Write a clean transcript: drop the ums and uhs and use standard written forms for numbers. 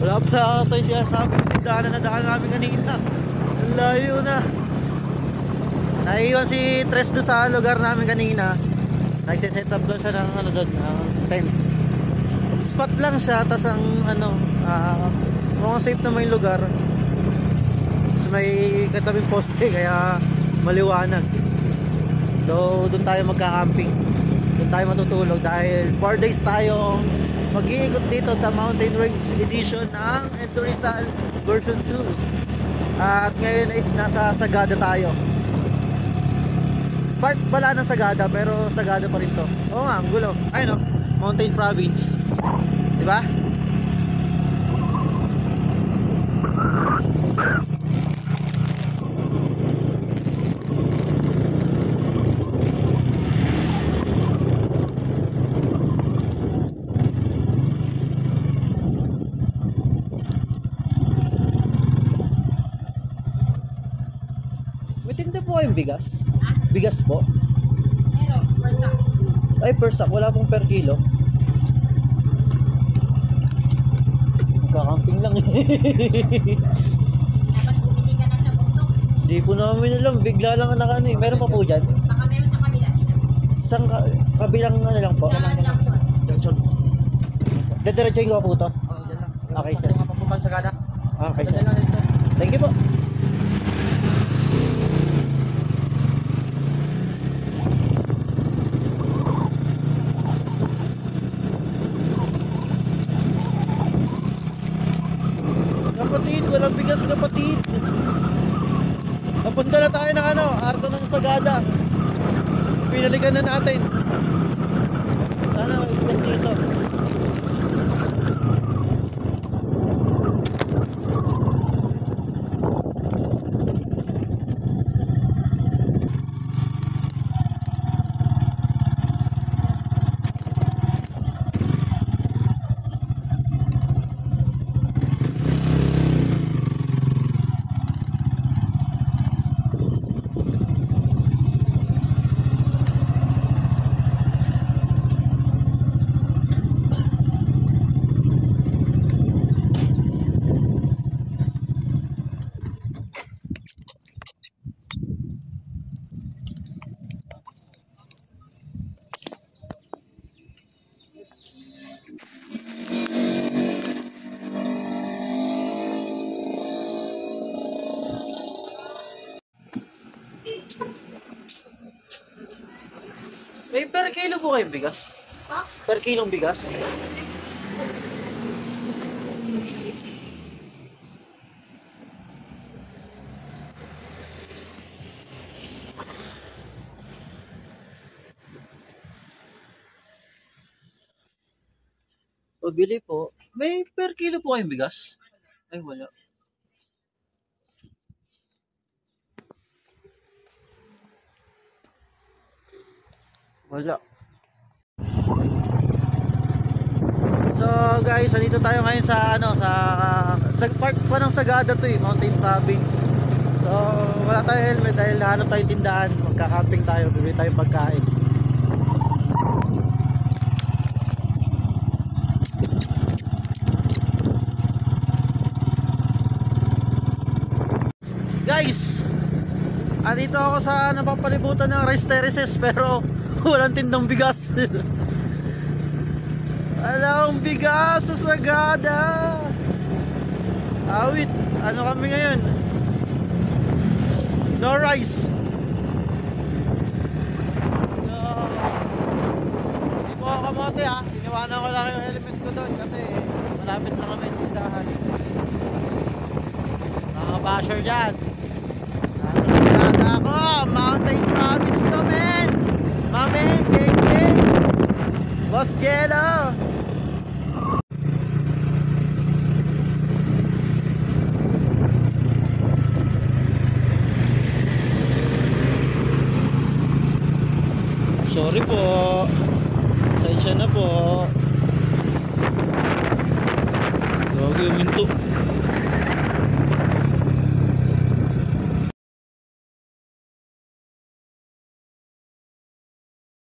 Wala pala tayo siya sabi yung daanan na daan namin kanina. Ang layo na. Naiiwan si Tres do sa lugar namin kanina. Nagsiset up doon siya ng ano doon, tent. Spot lang siya, tas ang ano, mukhang safe naman yung lugar. Tapos may katabing poste kaya maliwanag. So doon tayo magka-camping. Doon tayo matutulog dahil 4 days tayo mag-iikot dito sa Mountain Range Edition ng Endurisal version 2. At ngayon is nasa Sagada tayo. Part pala ng Sagada pero Sagada pa rin to. Oo nga, ang gulo. Ayun o, Mountain Province. Diba? Po yung bigas? Bigas po? Meron, per sack. Ay, per sack. Wala pong per kilo. Magkakamping lang eh. Dapat bumili ka na sa bundok. Di po namin alam. Bigla lang anak ano eh. Meron pa po dyan? Baka meron sa kabila. Isang kabilang ano lang po? Junction. Junction. Dediretsuhin ko po ito? Oo, dyan lang. Okay, sir. Yung papuntang Sagada. Okay, sir. Thank you po. Kapatid, walang bigas kapatid. Napunta na tayo ng ano, Arto ng Sagada. Pinalikan na natin. Sana may bigas dito. May per kilo po kayong bigas? Ha? Per kilong bigas? Pabili po. May per kilo po kayong bigas? Ay wala. Wala. So guys, dito tayo ngayon sa ano sa part pa ng Sagada to eh, Mountain Province. So wala tayong helmet dahil nahanap tayong tindahan, magka-camping tayo, bibili tayong pagkain. Guys, dito ako sa napapalibutan ng rice terraces pero walang tindang bigas. Walang bigas sa Sagada. Awit, ano kami ngayon? No rice. So, hindi po ako kamote ha. Iniwanan ko lang yung helmet ko doon kasi malapit na kami tindahan. Mga basher dyan. Nasa Sagada ako. Mountain Province to men. Mamen, geng. Boss Jello. Sorry po. Pasensya na po. Huwag yung minto.